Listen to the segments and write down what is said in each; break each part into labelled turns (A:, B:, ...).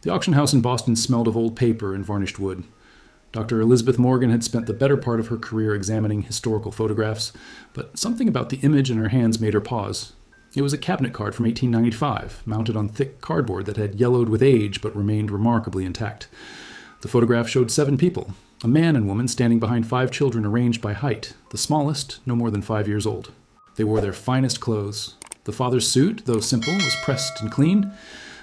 A: The auction house in Boston smelled of old paper and varnished wood. Dr. Elizabeth Morgan had spent the better part of her career examining historical photographs, but something about the image in her hands made her pause. It was a cabinet card from 1895, mounted on thick cardboard that had yellowed with age but remained remarkably intact. The photograph showed 7 people, a man and woman standing behind 5 children arranged by height, the smallest no more than 5 years old. They wore their finest clothes. The father's suit, though simple, was pressed and clean.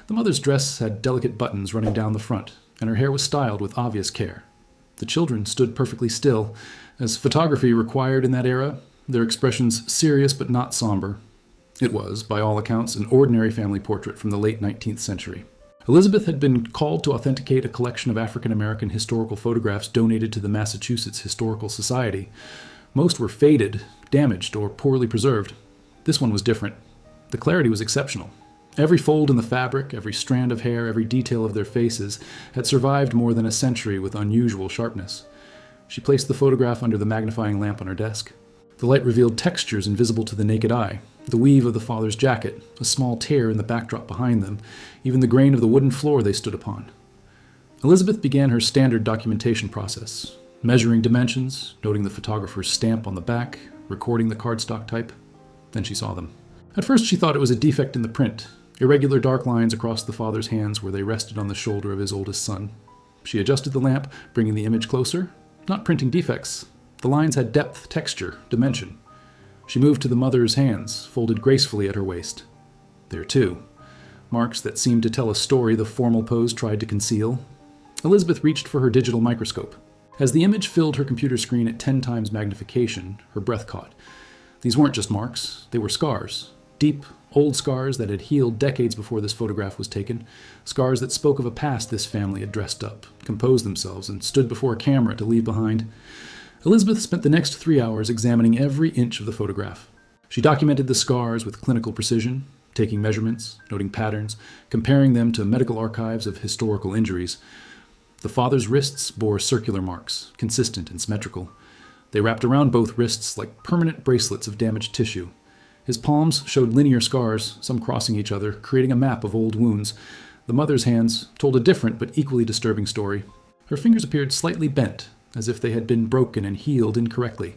A: The mother's dress had delicate buttons running down the front, and her hair was styled with obvious care. The children stood perfectly still. As photography required in that era, their expressions serious but not somber. It was, by all accounts, an ordinary family portrait from the late 19th century. Elizabeth had been called to authenticate a collection of African American historical photographs donated to the Massachusetts Historical Society. Most were faded, damaged, or poorly preserved. This one was different. The clarity was exceptional. Every fold in the fabric, every strand of hair, every detail of their faces had survived more than a century with unusual sharpness. She placed the photograph under the magnifying lamp on her desk. The light revealed textures invisible to the naked eye. The weave of the father's jacket, a small tear in the backdrop behind them, even the grain of the wooden floor they stood upon. Elizabeth began her standard documentation process, measuring dimensions, noting the photographer's stamp on the back, recording the cardstock type. Then she saw them. At first she thought it was a defect in the print, irregular dark lines across the father's hands where they rested on the shoulder of his oldest son. She adjusted the lamp, bringing the image closer, not printing defects. The lines had depth, texture, dimension. She moved to the mother's hands, folded gracefully at her waist. There, too, marks that seemed to tell a story the formal pose tried to conceal. Elizabeth reached for her digital microscope. As the image filled her computer screen at 10 times magnification, her breath caught. These weren't just marks, they were scars. Deep, old scars that had healed decades before this photograph was taken. Scars that spoke of a past this family had dressed up, composed themselves, and stood before a camera to leave behind. Elizabeth spent the next 3 hours examining every inch of the photograph. She documented the scars with clinical precision, taking measurements, noting patterns, comparing them to medical archives of historical injuries. The father's wrists bore circular marks, consistent and symmetrical. They wrapped around both wrists like permanent bracelets of damaged tissue. His palms showed linear scars, some crossing each other, creating a map of old wounds. The mother's hands told a different but equally disturbing story. Her fingers appeared slightly bent, as if they had been broken and healed incorrectly.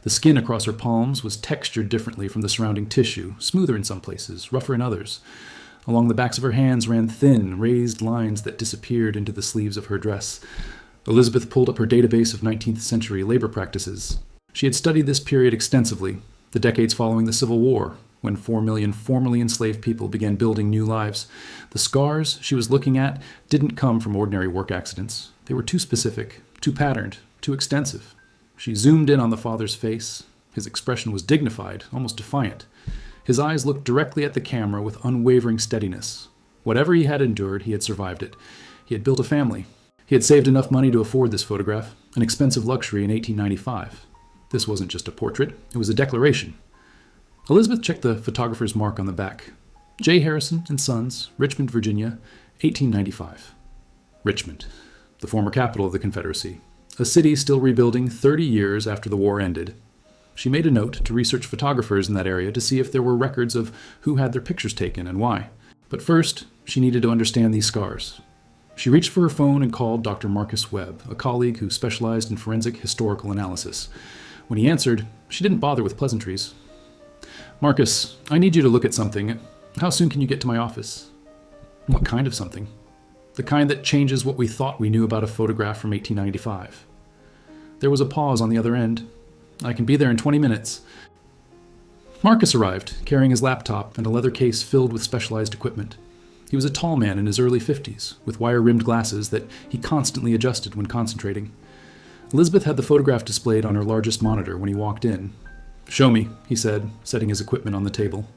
A: The skin across her palms was textured differently from the surrounding tissue, smoother in some places, rougher in others. Along the backs of her hands ran thin, raised lines that disappeared into the sleeves of her dress. Elizabeth pulled up her database of 19th century labor practices. She had studied this period extensively, the decades following the Civil War, when 4 million formerly enslaved people began building new lives. The scars she was looking at didn't come from ordinary work accidents. They were too specific, too patterned, too extensive. She zoomed in on the father's face. His expression was dignified, almost defiant. His eyes looked directly at the camera with unwavering steadiness. Whatever he had endured, he had survived it. He had built a family. He had saved enough money to afford this photograph, an expensive luxury in 1895. This wasn't just a portrait, it was a declaration. Elizabeth checked the photographer's mark on the back. J. Harrison and Sons, Richmond, Virginia, 1895. Richmond, the former capital of the Confederacy, a city still rebuilding 30 years after the war ended. She made a note to research photographers in that area to see if there were records of who had their pictures taken and why. But first, she needed to understand these scars. She reached for her phone and called Dr. Marcus Webb, a colleague who specialized in forensic historical analysis. When he answered, she didn't bother with pleasantries. "Marcus, I need you to look at something. How soon can you get to my office?" "What kind of something?" "The kind that changes what we thought we knew about a photograph from 1895. There was a pause on the other end. "I can be there in 20 minutes. Marcus arrived, carrying his laptop and a leather case filled with specialized equipment. He was a tall man in his early 50s, with wire-rimmed glasses that he constantly adjusted when concentrating. Elizabeth had the photograph displayed on her largest monitor when he walked in. "Show me," he said, setting his equipment on the table.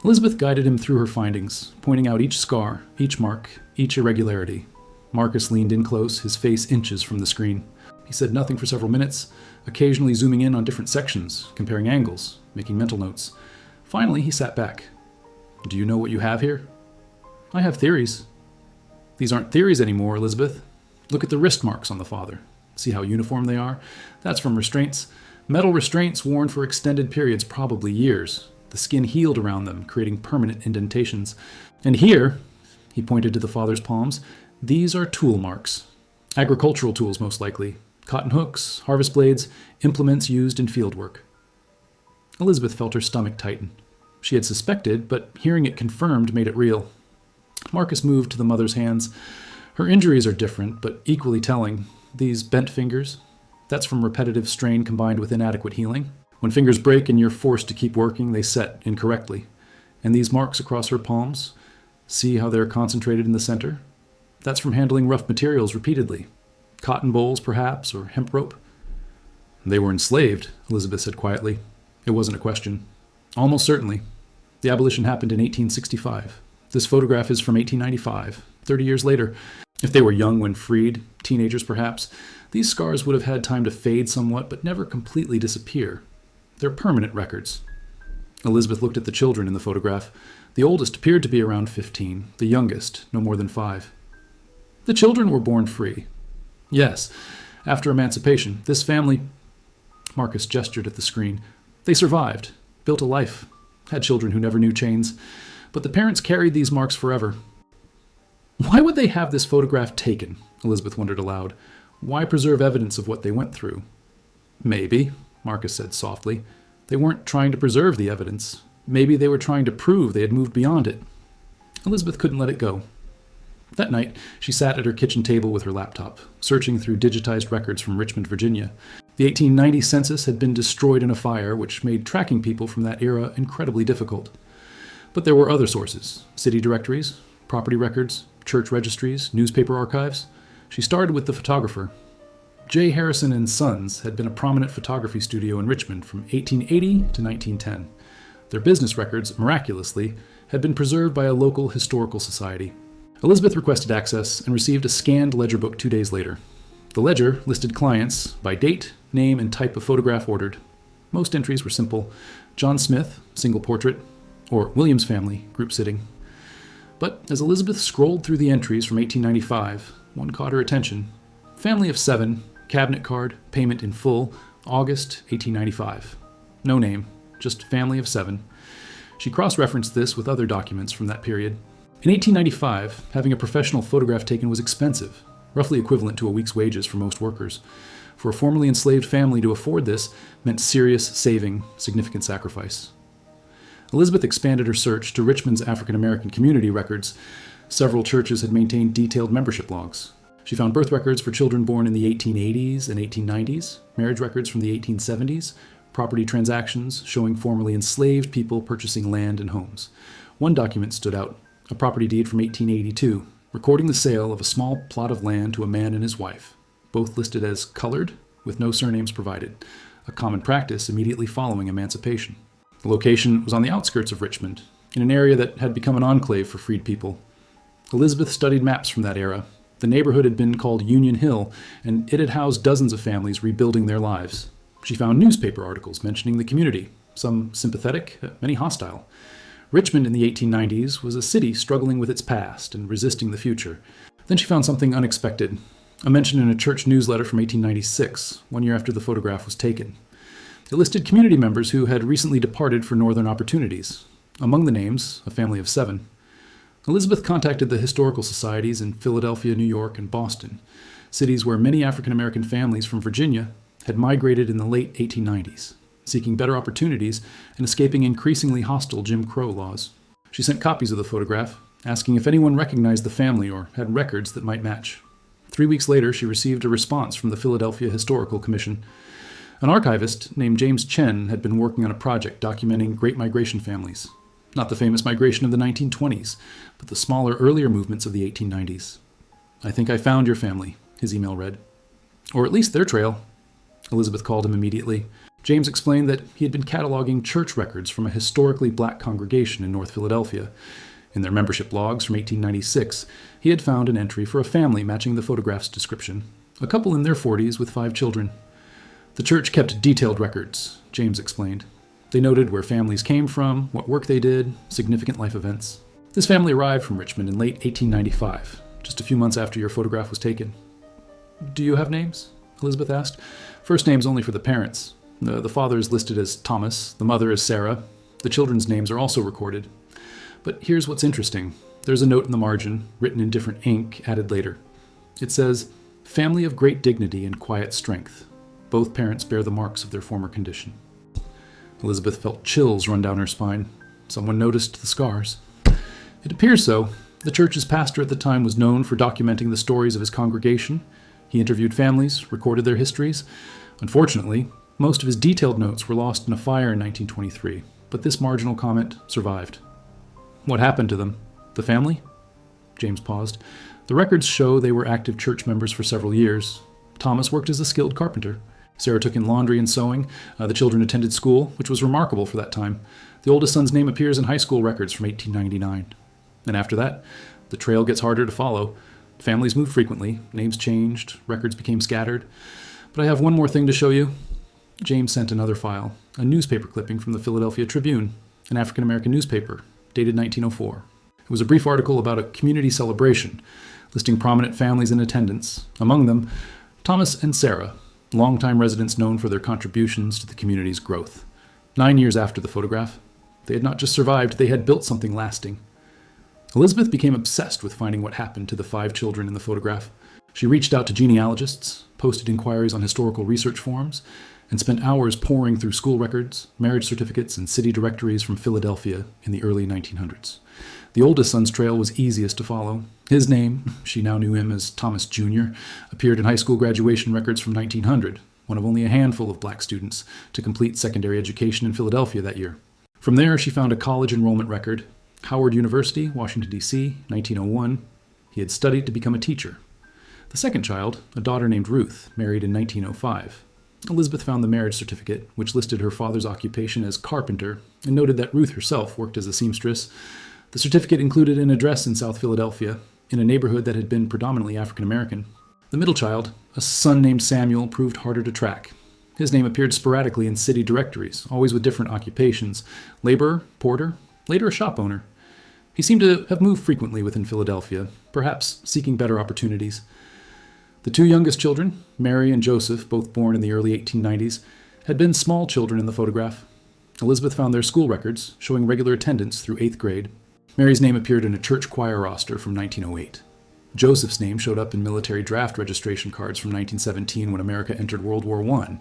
A: Elizabeth guided him through her findings, pointing out each scar, each mark, each irregularity. Marcus leaned in close, his face inches from the screen. He said nothing for several minutes, occasionally zooming in on different sections, comparing angles, making mental notes. Finally, he sat back. "Do you know what you have here?" "I have theories." "These aren't theories anymore, Elizabeth. Look at the wrist marks on the father. See how uniform they are? That's from restraints. Metal restraints worn for extended periods, probably years. The skin healed around them, creating permanent indentations. And here He pointed to the father's palms. These are tool marks. Agricultural tools, most likely. Cotton hooks, harvest blades, implements used in field work. Elizabeth felt her stomach tighten. She had suspected, but hearing it confirmed made it real. Marcus moved to the mother's hands. Her injuries are different, but equally telling. These bent fingers, that's from repetitive strain combined with inadequate healing. When fingers break and you're forced to keep working, they set incorrectly. And these marks across her palms, see how they're concentrated in the center? That's from handling rough materials repeatedly. Cotton bowls, perhaps, or hemp rope. They were enslaved, Elizabeth said quietly. It wasn't a question. Almost certainly. The abolition happened in 1865. This photograph is from 1895, 30 years later. If they were young when freed, teenagers perhaps, these scars would have had time to fade somewhat, but never completely disappear. They're permanent records. Elizabeth looked at the children in the photograph. The oldest appeared to be around 15, the youngest no more than 5. The children were born free. Yes, after emancipation, this family... Marcus gestured at the screen. They survived, built a life, had children who never knew chains, but the parents carried these marks forever. Why would they have this photograph taken? Elizabeth wondered aloud. Why preserve evidence of what they went through? Maybe, Marcus said softly, they weren't trying to preserve the evidence. Maybe they were trying to prove they had moved beyond it. Elizabeth couldn't let it go. That night, she sat at her kitchen table with her laptop, searching through digitized records from Richmond, Virginia. The 1890 census had been destroyed in a fire, which made tracking people from that era incredibly difficult. But there were other sources: city directories, property records, church registries, newspaper archives. She started with the photographer. J. Harrison and Sons had been a prominent photography studio in Richmond from 1880 to 1910. Their business records, miraculously, had been preserved by a local historical society. Elizabeth requested access and received a scanned ledger book 2 days later. The ledger listed clients by date, name, and type of photograph ordered. Most entries were simple: John Smith, single portrait, or Williams family, group sitting. But as Elizabeth scrolled through the entries from 1895, one caught her attention. Family of 7, cabinet card, payment in full, August 1895. No name, just family of 7. She cross-referenced this with other documents from that period. In 1895, having a professional photograph taken was expensive, roughly equivalent to a week's wages for most workers. For a formerly enslaved family to afford this meant serious saving, significant sacrifice. Elizabeth expanded her search to Richmond's African American community records. Several churches had maintained detailed membership logs. She found birth records for children born in the 1880s and 1890s, marriage records from the 1870s, property transactions showing formerly enslaved people purchasing land and homes. One document stood out, a property deed from 1882, recording the sale of a small plot of land to a man and his wife, both listed as colored, with no surnames provided, a common practice immediately following emancipation. The location was on the outskirts of Richmond, in an area that had become an enclave for freed people. Elizabeth studied maps from that era. The neighborhood had been called Union Hill, and it had housed dozens of families rebuilding their lives. She found newspaper articles mentioning the community, some sympathetic, many hostile. Richmond in the 1890s was a city struggling with its past and resisting the future. Then she found something unexpected, a mention in a church newsletter from 1896, 1 year after the photograph was taken. It listed community members who had recently departed for northern opportunities. Among the names, a family of 7. Elizabeth contacted the historical societies in Philadelphia, New York, and Boston, cities where many African American families from Virginia had migrated in the late 1890s, seeking better opportunities and escaping increasingly hostile Jim Crow laws. She sent copies of the photograph, asking if anyone recognized the family or had records that might match. 3 weeks later, she received a response from the Philadelphia Historical Commission. An archivist named James Chen had been working on a project documenting Great Migration families. Not the famous migration of the 1920s, but the smaller, earlier movements of the 1890s. "I think I found your family," his email read. "Or at least their trail." Elizabeth called him immediately. James explained that he had been cataloging church records from a historically black congregation in North Philadelphia. In their membership logs from 1896, he had found an entry for a family matching the photograph's description, a couple in their 40s with 5 children. The church kept detailed records, James explained. They noted where families came from, what work they did, significant life events. This family arrived from Richmond in late 1895, just a few months after your photograph was taken. "Do you have names?" Elizabeth asked. "First names only for the parents. The father is listed as Thomas, the mother as Sarah. The children's names are also recorded. But here's what's interesting. There's a note in the margin, written in different ink, added later. It says, "Family of great dignity and quiet strength. Both parents bear the marks of their former condition." Elizabeth felt chills run down her spine. Someone noticed the scars. It appears so. The church's pastor at the time was known for documenting the stories of his congregation. He interviewed families, recorded their histories. Unfortunately, most of his detailed notes were lost in a fire in 1923, but this marginal comment survived. What happened to them? The family? James paused. The records show they were active church members for several years. Thomas worked as a skilled carpenter. Sarah took in laundry and sewing. The children attended school, which was remarkable for that time. The oldest son's name appears in high school records from 1899. And after that, the trail gets harder to follow. Families moved frequently, names changed, records became scattered. But I have one more thing to show you. James sent another file, a newspaper clipping from the Philadelphia Tribune, an African-American newspaper, dated 1904. It was a brief article about a community celebration, listing prominent families in attendance, among them Thomas and Sarah, longtime residents known for their contributions to the community's growth. 9 years after the photograph, they had not just survived, they had built something lasting. Elizabeth became obsessed with finding what happened to the 5 children in the photograph. She reached out to genealogists, posted inquiries on historical research forums, and spent hours poring through school records, marriage certificates, and city directories from Philadelphia in the early 1900s. The oldest son's trail was easiest to follow. His name, she now knew him as Thomas Jr., appeared in high school graduation records from 1900, one of only a handful of black students to complete secondary education in Philadelphia that year. From there, she found a college enrollment record, Howard University, Washington, D.C., 1901. He had studied to become a teacher. The second child, a daughter named Ruth, married in 1905. Elizabeth found the marriage certificate, which listed her father's occupation as carpenter, and noted that Ruth herself worked as a seamstress. The certificate included an address in South Philadelphia, in a neighborhood that had been predominantly African American. The middle child, a son named Samuel, proved harder to track. His name appeared sporadically in city directories, always with different occupations: laborer, porter, later a shop owner. He seemed to have moved frequently within Philadelphia, perhaps seeking better opportunities. The 2 youngest children, Mary and Joseph, both born in the early 1890s, had been small children in the photograph. Elizabeth found their school records, showing regular attendance through 8th grade. Mary's name appeared in a church choir roster from 1908. Joseph's name showed up in military draft registration cards from 1917 when America entered World War I.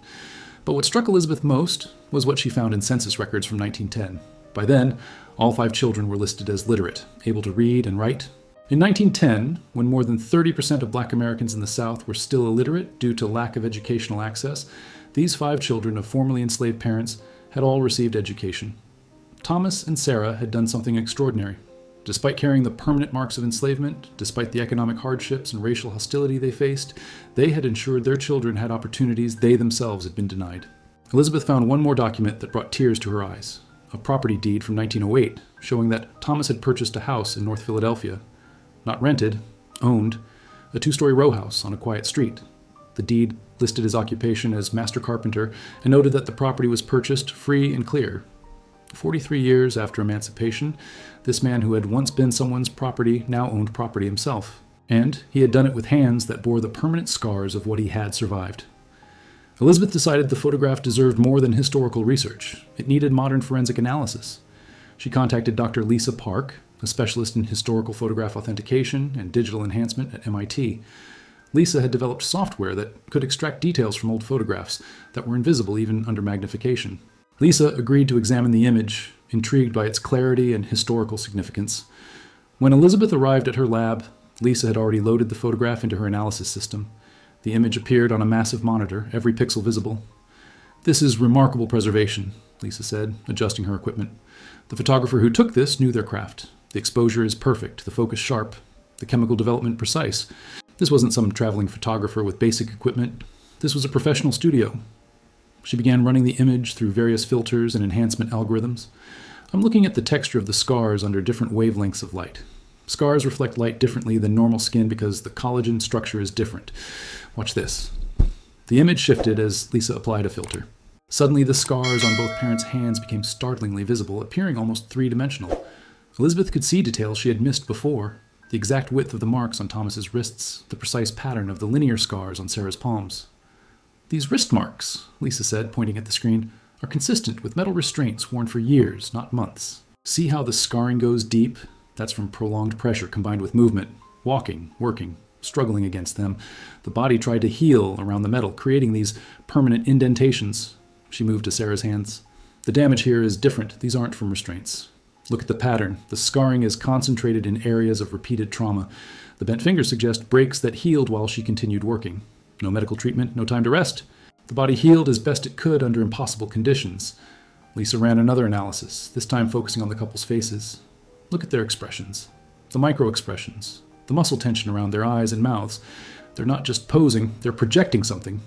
A: But what struck Elizabeth most was what she found in census records from 1910. By then, all 5 children were listed as literate, able to read and write. In 1910, when more than 30% of black Americans in the South were still illiterate due to lack of educational access, these 5 children of formerly enslaved parents had all received education. Thomas and Sarah had done something extraordinary. Despite carrying the permanent marks of enslavement, despite the economic hardships and racial hostility they faced, they had ensured their children had opportunities they themselves had been denied. Elizabeth found one more document that brought tears to her eyes, a property deed from 1908 showing that Thomas had purchased a house in North Philadelphia. Not rented, owned, a 2-story row house on a quiet street. The deed listed his occupation as master carpenter and noted that the property was purchased free and clear. 43 years after emancipation, this man who had once been someone's property now owned property himself. And he had done it with hands that bore the permanent scars of what he had survived. Elizabeth decided the photograph deserved more than historical research. It needed modern forensic analysis. She contacted Dr. Lisa Park, a specialist in historical photograph authentication and digital enhancement at MIT. Lisa had developed software that could extract details from old photographs that were invisible even under magnification. Lisa agreed to examine the image, intrigued by its clarity and historical significance. When Elizabeth arrived at her lab, Lisa had already loaded the photograph into her analysis system. The image appeared on a massive monitor, every pixel visible. "This is remarkable preservation," Lisa said, adjusting her equipment. "The photographer who took this knew their craft. The exposure is perfect, the focus sharp, the chemical development precise. This wasn't some traveling photographer with basic equipment. This was a professional studio." She began running the image through various filters and enhancement algorithms. "I'm looking at the texture of the scars under different wavelengths of light. Scars reflect light differently than normal skin because the collagen structure is different. Watch this." The image shifted as Lisa applied a filter. Suddenly, the scars on both parents' hands became startlingly visible, appearing almost 3-dimensional. Elizabeth could see details she had missed before: the exact width of the marks on Thomas's wrists, the precise pattern of the linear scars on Sarah's palms. "These wrist marks," Lisa said, pointing at the screen, "are consistent with metal restraints worn for years, not months. See how the scarring goes deep? That's from prolonged pressure combined with movement, walking, working, struggling against them. The body tried to heal around the metal, creating these permanent indentations. She moved to Sarah's hands. The damage here is different. These aren't from restraints. Look at the pattern. The scarring is concentrated in areas of repeated trauma. The bent fingers suggest breaks that healed while she continued working. No medical treatment, no time to rest. The body healed as best it could under impossible conditions. Lisa ran another analysis, this time focusing on the couple's faces. Look at their expressions. The micro-expressions. The muscle tension around their eyes and mouths. They're not just posing, they're projecting something.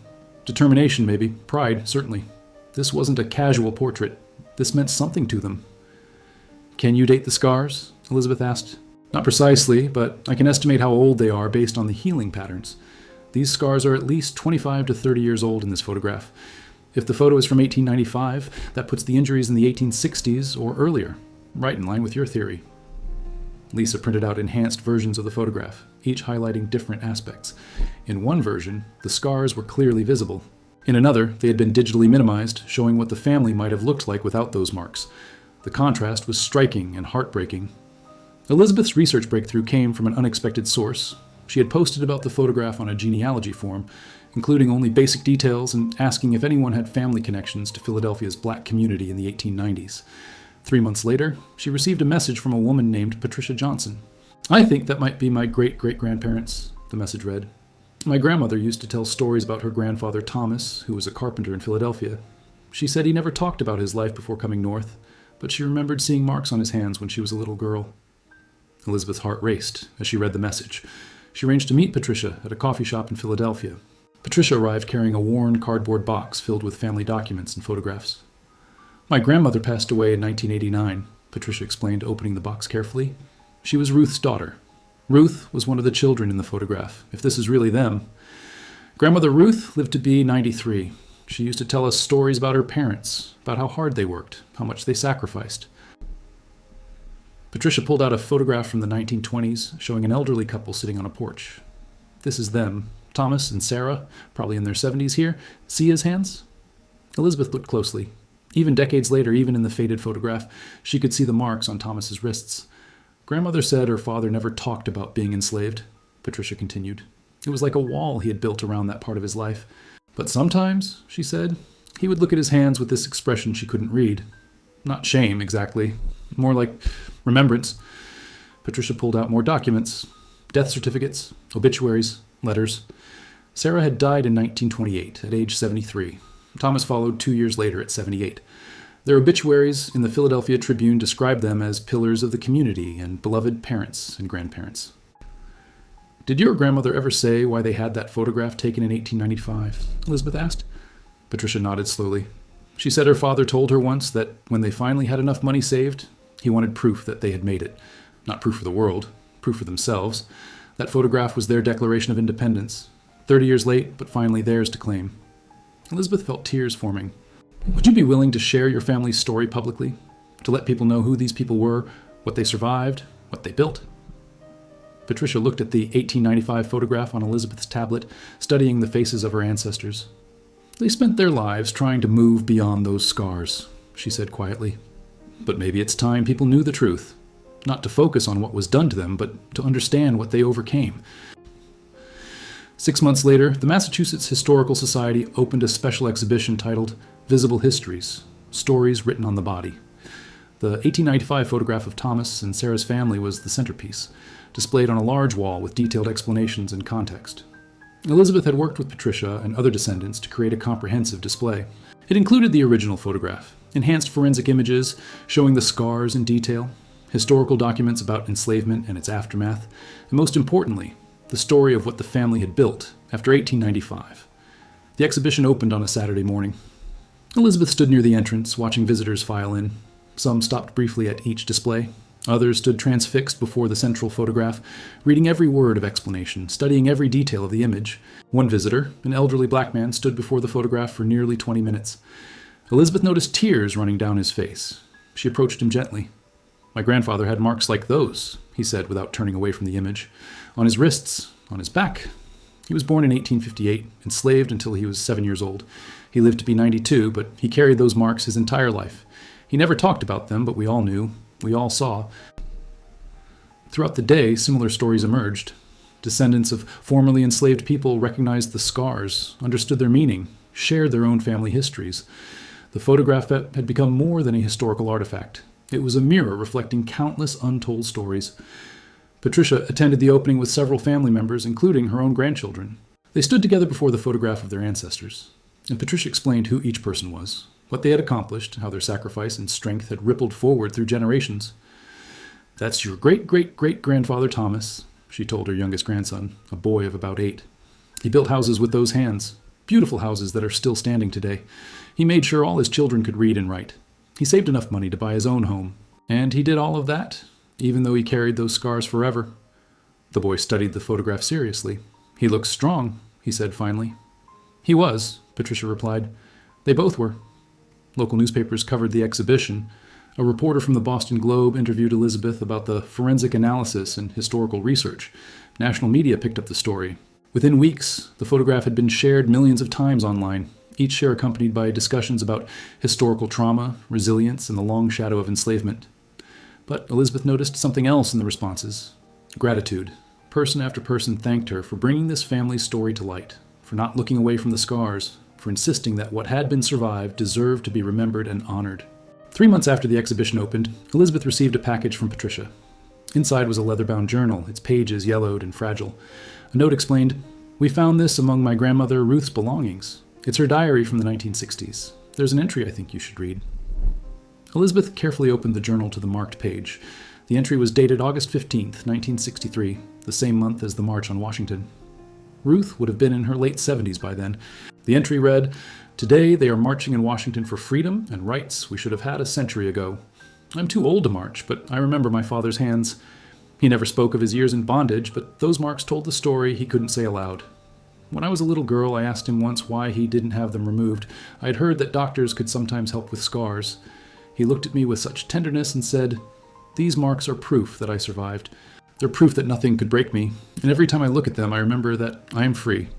A: Determination, maybe. Pride, certainly. This wasn't a casual portrait. This meant something to them. Can you date the scars? Elizabeth asked. Not precisely, but I can estimate how old they are based on the healing patterns. These scars are at least 25 to 30 years old in this photograph. If the photo is from 1895, that puts the injuries in the 1860s or earlier, right in line with your theory. Lisa printed out enhanced versions of the photograph, each highlighting different aspects. In one version, the scars were clearly visible. In another, they had been digitally minimized, showing what the family might have looked like without those marks. The contrast was striking and heartbreaking. Elizabeth's research breakthrough came from an unexpected source. She had posted about the photograph on a genealogy form, including only basic details and asking if anyone had family connections to Philadelphia's black community in the 1890s. 3 months later, she received a message from a woman named Patricia Johnson. I think that might be my great-great-grandparents, the message read. My grandmother used to tell stories about her grandfather Thomas, who was a carpenter in Philadelphia. She said he never talked about his life before coming north, but she remembered seeing marks on his hands when she was a little girl. Elizabeth's heart raced as she read the message. She arranged to meet Patricia at a coffee shop in Philadelphia. Patricia arrived carrying a worn cardboard box filled with family documents and photographs. My grandmother passed away in 1989, Patricia explained, opening the box carefully. She was Ruth's daughter. Ruth was one of the children in the photograph, if this is really them. Grandmother Ruth lived to be 93. She used to tell us stories about her parents, about how hard they worked, how much they sacrificed. Patricia pulled out a photograph from the 1920s showing an elderly couple sitting on a porch. This is them, Thomas and Sarah, probably in their 70s here. See his hands? Elizabeth looked closely. Even decades later, even in the faded photograph, she could see the marks on Thomas's wrists. Grandmother said her father never talked about being enslaved, Patricia continued. It was like a wall he had built around that part of his life. But sometimes, she said, he would look at his hands with this expression she couldn't read. Not shame, exactly. More like remembrance. Patricia pulled out more documents. Death certificates, obituaries, letters. Sarah had died in 1928, at age 73. Thomas followed 2 years later at 78. Their obituaries in the Philadelphia Tribune described them as pillars of the community and beloved parents and grandparents. Did your grandmother ever say why they had that photograph taken in 1895? Elizabeth asked. Patricia nodded slowly. She said her father told her once that when they finally had enough money saved, he wanted proof that they had made it. Not proof for the world, proof for themselves. That photograph was their declaration of independence. 30 years late, but finally theirs to claim. Elizabeth felt tears forming. Would you be willing to share your family's story publicly? To let people know who these people were, what they survived, what they built? Patricia looked at the 1895 photograph on Elizabeth's tablet, studying the faces of her ancestors. They spent their lives trying to move beyond those scars, she said quietly. But maybe it's time people knew the truth. Not to focus on what was done to them, but to understand what they overcame. 6 months later, the Massachusetts Historical Society opened a special exhibition titled Visible Histories, Stories Written on the Body. The 1895 photograph of Thomas and Sarah's family was the centerpiece, displayed on a large wall with detailed explanations and context. Elizabeth had worked with Patricia and other descendants to create a comprehensive display. It included the original photograph, enhanced forensic images showing the scars in detail, historical documents about enslavement and its aftermath, and most importantly, the story of what the family had built after 1895. The exhibition opened on a Saturday morning. Elizabeth stood near the entrance, watching visitors file in. Some stopped briefly at each display. Others stood transfixed before the central photograph, reading every word of explanation, studying every detail of the image. One visitor, an elderly black man, stood before the photograph for nearly 20 minutes. Elizabeth noticed tears running down his face. She approached him gently. My grandfather had marks like those, he said without turning away from the image. On his wrists, on his back. He was born in 1858, enslaved until he was 7 years old. He lived to be 92, but he carried those marks his entire life. He never talked about them, but we all knew. We all saw. Throughout the day, similar stories emerged. Descendants of formerly enslaved people recognized the scars, understood their meaning, shared their own family histories. The photograph had become more than a historical artifact. It was a mirror reflecting countless untold stories. Patricia attended the opening with several family members, including her own grandchildren. They stood together before the photograph of their ancestors, and Patricia explained who each person was, what they had accomplished, how their sacrifice and strength had rippled forward through generations. "That's your great-great-great-grandfather Thomas," she told her youngest grandson, a boy of about 8. "He built houses with those hands, beautiful houses that are still standing today. He made sure all his children could read and write. He saved enough money to buy his own home. And he did all of that, even though he carried those scars forever." The boy studied the photograph seriously. "He looks strong," he said finally. "He was," Patricia replied. "They both were." Local newspapers covered the exhibition. A reporter from the Boston Globe interviewed Elizabeth about the forensic analysis and historical research. National media picked up the story. Within weeks, the photograph had been shared millions of times online, each share accompanied by discussions about historical trauma, resilience, and the long shadow of enslavement. But Elizabeth noticed something else in the responses: gratitude. Person after person thanked her for bringing this family's story to light, for not looking away from the scars, for insisting that what had been survived deserved to be remembered and honored. 3 months after the exhibition opened, Elizabeth received a package from Patricia. Inside was a leather-bound journal, its pages yellowed and fragile. A note explained, "We found this among my grandmother Ruth's belongings. It's her diary from the 1960s. There's an entry I think you should read." Elizabeth carefully opened the journal to the marked page. The entry was dated August 15th, 1963, the same month as the March on Washington. Ruth would have been in her late 70s by then. The entry read, "Today they are marching in Washington for freedom and rights we should have had a century ago. I'm too old to march, but I remember my father's hands. He never spoke of his years in bondage, but those marks told the story he couldn't say aloud. When I was a little girl, I asked him once why he didn't have them removed. I had heard that doctors could sometimes help with scars. He looked at me with such tenderness and said, 'These marks are proof that I survived. They're proof that nothing could break me, and every time I look at them, I remember that I am free.'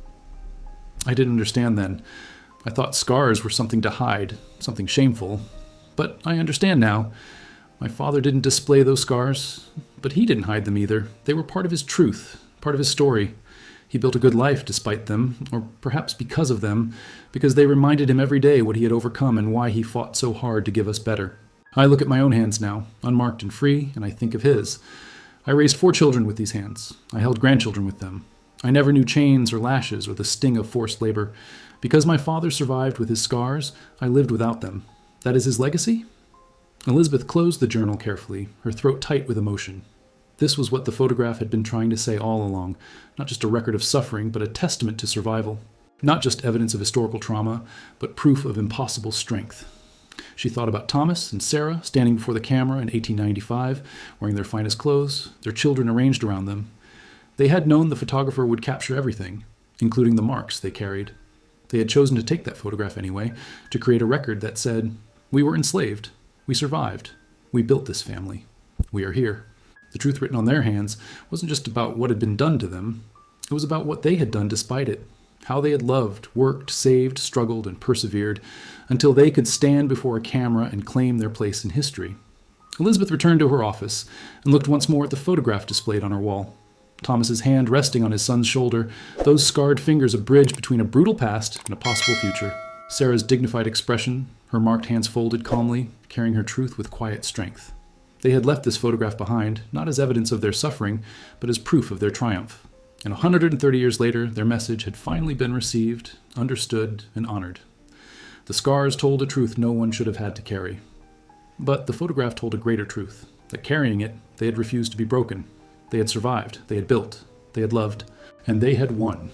A: I didn't understand then. I thought scars were something to hide, something shameful. But I understand now. My father didn't display those scars, but he didn't hide them either. They were part of his truth, part of his story. He built a good life despite them, or perhaps because of them, because they reminded him every day what he had overcome and why he fought so hard to give us better. I look at my own hands now, unmarked and free, and I think of his. I raised 4 children with these hands. I held grandchildren with them. I never knew chains or lashes or the sting of forced labor. Because my father survived with his scars, I lived without them. That is his legacy?" Elizabeth closed the journal carefully, her throat tight with emotion. This was what the photograph had been trying to say all along, not just a record of suffering, but a testament to survival. Not just evidence of historical trauma, but proof of impossible strength. She thought about Thomas and Sarah standing before the camera in 1895, wearing their finest clothes, their children arranged around them. They had known the photographer would capture everything, including the marks they carried. They had chosen to take that photograph anyway, to create a record that said, "We were enslaved. We survived. We built this family. We are here." The truth written on their hands wasn't just about what had been done to them. It was about what they had done despite it, how they had loved, worked, saved, struggled, and persevered, until they could stand before a camera and claim their place in history. Elizabeth returned to her office and looked once more at the photograph displayed on her wall. Thomas's hand resting on his son's shoulder, those scarred fingers a bridge between a brutal past and a possible future. Sarah's dignified expression, her marked hands folded calmly, carrying her truth with quiet strength. They had left this photograph behind, not as evidence of their suffering, but as proof of their triumph. And 130 years later, their message had finally been received, understood, and honored. The scars told a truth no one should have had to carry. But the photograph told a greater truth, that carrying it, they had refused to be broken. They had survived, they had built, they had loved, and they had won.